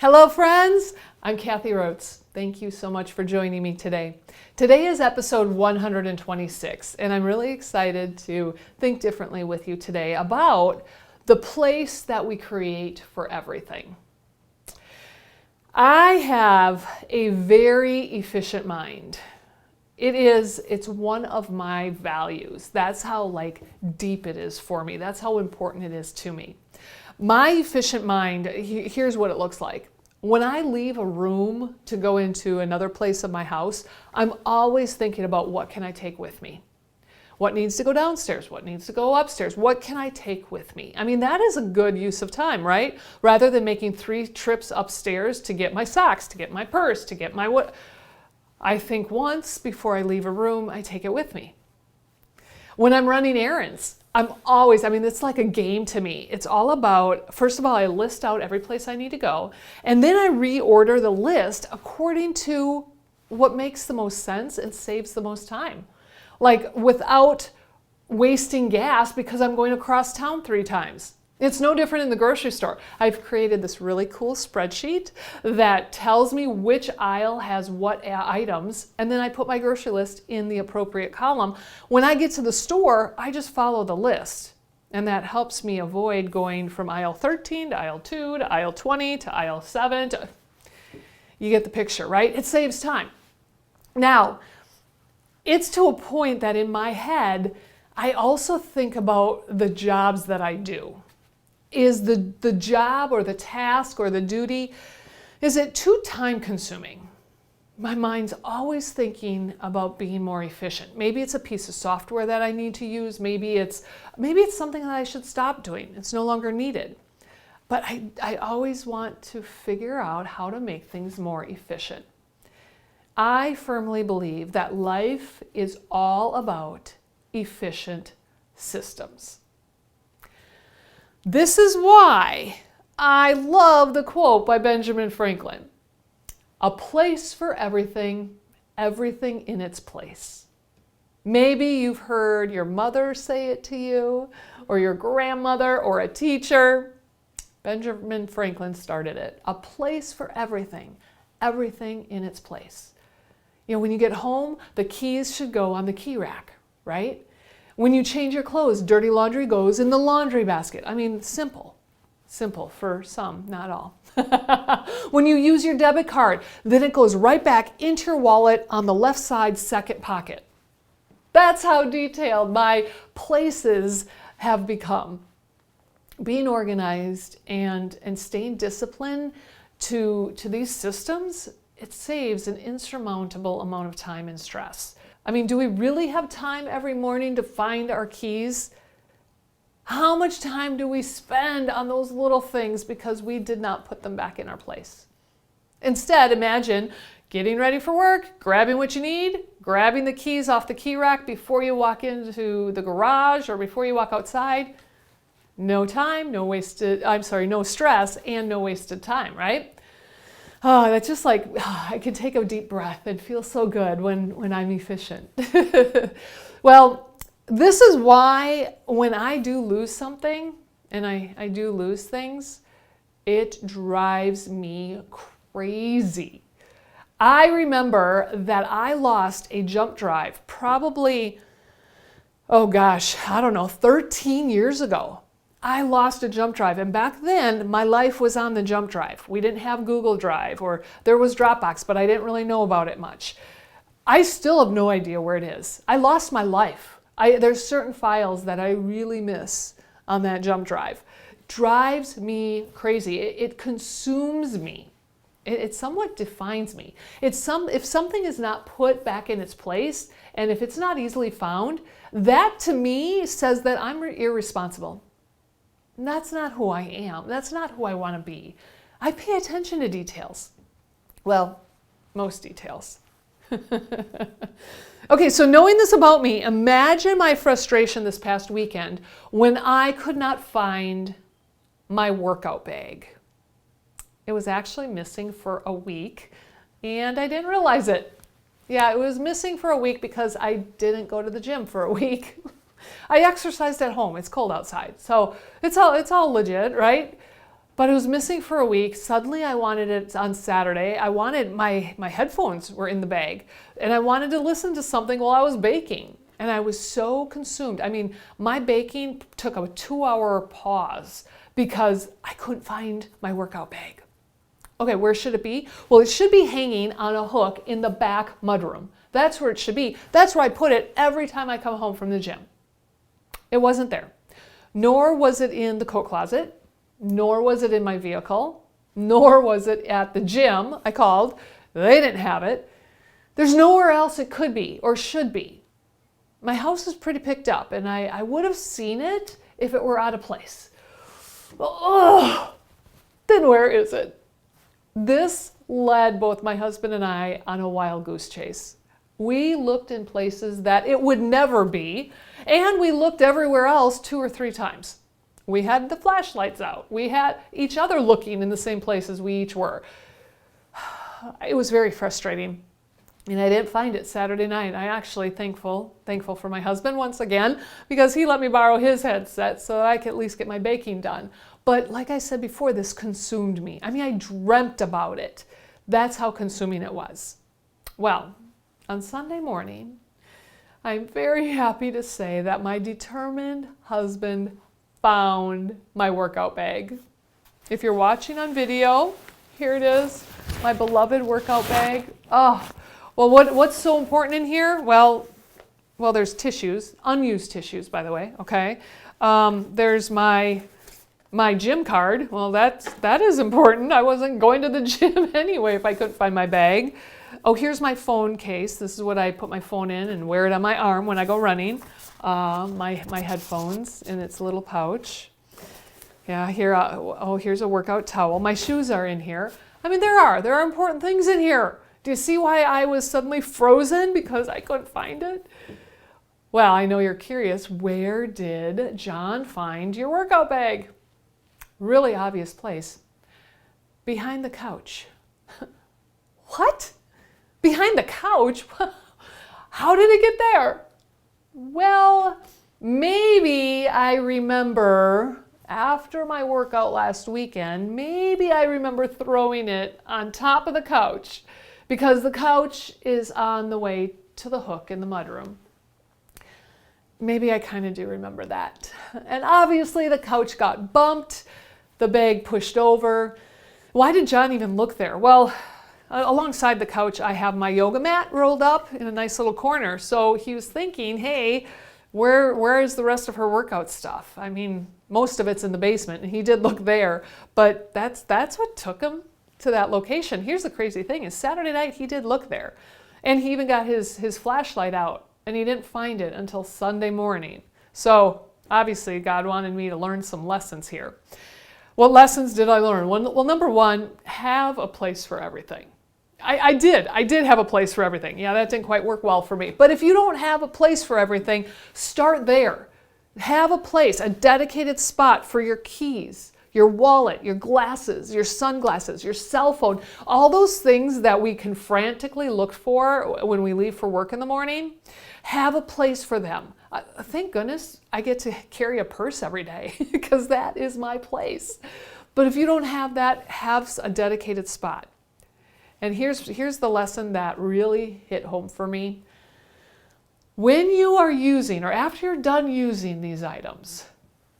Hello friends, I'm Kathy Rhodes. Thank you so much for joining me today. Today is episode 126 and I'm really excited to think differently with you today about the place that we create for everything. I have a very efficient mind. It's one of my values. That's how deep it is for me. That's how important it is to me. My efficient mind, here's what it looks like. When I leave a room to go into another place of my house, I'm always thinking about what can I take with me? What needs to go downstairs? What needs to go upstairs? What can I take with me? I mean, that is a good use of time, right? Rather than making 3 trips upstairs to get my socks, to get my purse, to get my what. I think once before I leave a room, I take it with me. When I'm running errands, it's like a game to me. It's all about, first of all, I list out every place I need to go, and then I reorder the list according to what makes the most sense and saves the most time. Like without wasting gas because I'm going across town 3 times. It's no different in the grocery store. I've created this really cool spreadsheet that tells me which aisle has what items, and then I put my grocery list in the appropriate column. When I get to the store, I just follow the list, and that helps me avoid going from aisle 13 to aisle 2 to aisle 20 to aisle 7. You get the picture, right? It saves time. Now, it's to a point that in my head, I also think about the jobs that I do. Is the job or the task or the duty, is it too time consuming? My mind's always thinking about being more efficient. Maybe it's a piece of software that I need to use. Maybe it's something that I should stop doing. It's no longer needed. But I always want to figure out how to make things more efficient. I firmly believe that life is all about efficient systems. This is why I love the quote by Benjamin Franklin. A place for everything, everything in its place. Maybe you've heard your mother say it to you, or your grandmother, or a teacher. Benjamin Franklin started it. A place for everything, everything in its place. You know, when you get home, the keys should go on the key rack, right? When you change your clothes, dirty laundry goes in the laundry basket. I mean, simple. Simple for some, not all. When you use your debit card, then it goes right back into your wallet on the left side second pocket. That's how detailed my places have become. Being organized and staying disciplined to these systems, it saves an insurmountable amount of time and stress. I mean, do we really have time every morning to find our keys? How much time do we spend on those little things because we did not put them back in our place? Instead, imagine getting ready for work, grabbing what you need, grabbing the keys off the key rack before you walk into the garage or before you walk outside. No time, no stress, and no wasted time, right? Oh, that's just I can take a deep breath and feel so good when I'm efficient. Well, this is why when I do lose something, and I do lose things, it drives me crazy. I remember that I lost a jump drive probably, 13 years ago. I lost a jump drive, and back then my life was on the jump drive. We didn't have Google Drive, or there was Dropbox, but I didn't really know about it much. I still have no idea where it is. I lost my life. There's certain files that I really miss on that jump drive. Drives me crazy. It consumes me. It somewhat defines me. If something is not put back in its place, and if it's not easily found, that to me says that I'm irresponsible. That's not who I am. That's not who I want to be. I pay attention to details. Well, most details. Okay, so knowing this about me, imagine my frustration this past weekend when I could not find my workout bag. It was actually missing for a week, and I didn't realize it. Yeah, it was missing for a week because I didn't go to the gym for a week. I exercised at home. It's cold outside, so it's all legit, right? But it was missing for a week. Suddenly I wanted it on Saturday. I wanted my headphones were in the bag, and I wanted to listen to something while I was baking. And I was so consumed. I mean, my baking took a 2-hour pause because I couldn't find my workout bag. Okay, where should it be? Well, it should be hanging on a hook in the back mudroom. That's where it should be. That's where I put it every time I come home from the gym. It wasn't there. Nor was it in the coat closet, nor was it in my vehicle, nor was it at the gym. I called. They didn't have it. There's nowhere else it could be or should be. My house is pretty picked up, and I would have seen it if it were out of place. Oh, then where is it? This led both my husband and I on a wild goose chase. We looked in places that it would never be, and we looked everywhere else 2 or 3 times. We had the flashlights out. We had each other looking in the same places we each were. It was very frustrating. And I didn't find it Saturday night. I actually thankful for my husband once again, because he let me borrow his headset so that I could at least get my baking done. But like I said before, this consumed me. I mean, I dreamt about it. That's how consuming it was. Well, on Sunday morning, I'm very happy to say that my determined husband found my workout bag. If you're watching on video, here it is, my beloved workout bag. Oh, well, what's so important in here? Well, there's tissues, unused tissues, by the way, okay? There's my gym card. Well, that is important. I wasn't going to the gym anyway if I couldn't find my bag. Oh, here's my phone case. This is what I put my phone in and wear it on my arm when I go running. My headphones in its little pouch. Yeah, here. Here's a workout towel. My shoes are in here. I mean, there are important things in here. Do you see why I was suddenly frozen because I couldn't find it? Well, I know you're curious. Where did John find your workout bag? Really obvious place. Behind the couch. What? Behind the couch? How did it get there? Well, maybe I remember after my workout last weekend, maybe I remember throwing it on top of the couch, because the couch is on the way to the hook in the mudroom. Maybe I kind of do remember that. And obviously the couch got bumped, the bag pushed over. Why did John even look there? Well, alongside the couch, I have my yoga mat rolled up in a nice little corner. So he was thinking, hey, where is the rest of her workout stuff? I mean, most of it's in the basement, and he did look there, but that's what took him to that location. Here's the crazy thing is Saturday night he did look there, and he even got his flashlight out, and he didn't find it until Sunday morning. So obviously God wanted me to learn some lessons here. What lessons did I learn? Well, number one, have a place for everything. I did have a place for everything. Yeah, that didn't quite work well for me. But if you don't have a place for everything, start there. Have a place, a dedicated spot for your keys, your wallet, your glasses, your sunglasses, your cell phone, all those things that we can frantically look for when we leave for work in the morning. Have a place for them. Thank goodness I get to carry a purse every day because that is my place. But if you don't have that, have a dedicated spot. And here's the lesson that really hit home for me. When you are using, or after you're done using these items,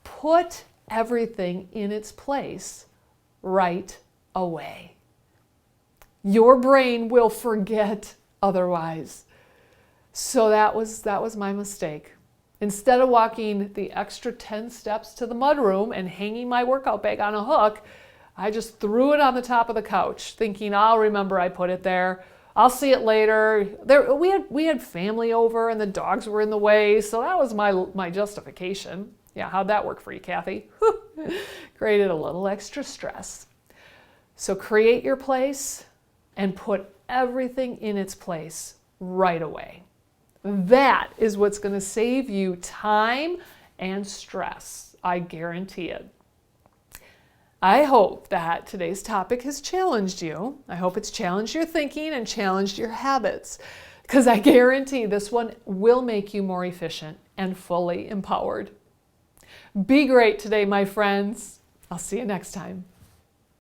put everything in its place right away. Your brain will forget otherwise. So that was my mistake. Instead of walking the extra 10 steps to the mudroom and hanging my workout bag on a hook, I just threw it on the top of the couch, thinking I'll remember I put it there. I'll see it later. We had family over and the dogs were in the way, so that was my justification. Yeah, how'd that work for you, Kathy? Created a little extra stress. So create your place and put everything in its place right away. That is what's going to save you time and stress. I guarantee it. I hope that today's topic has challenged you. I hope it's challenged your thinking and challenged your habits, because I guarantee this one will make you more efficient and fully empowered. Be great today, my friends. I'll see you next time.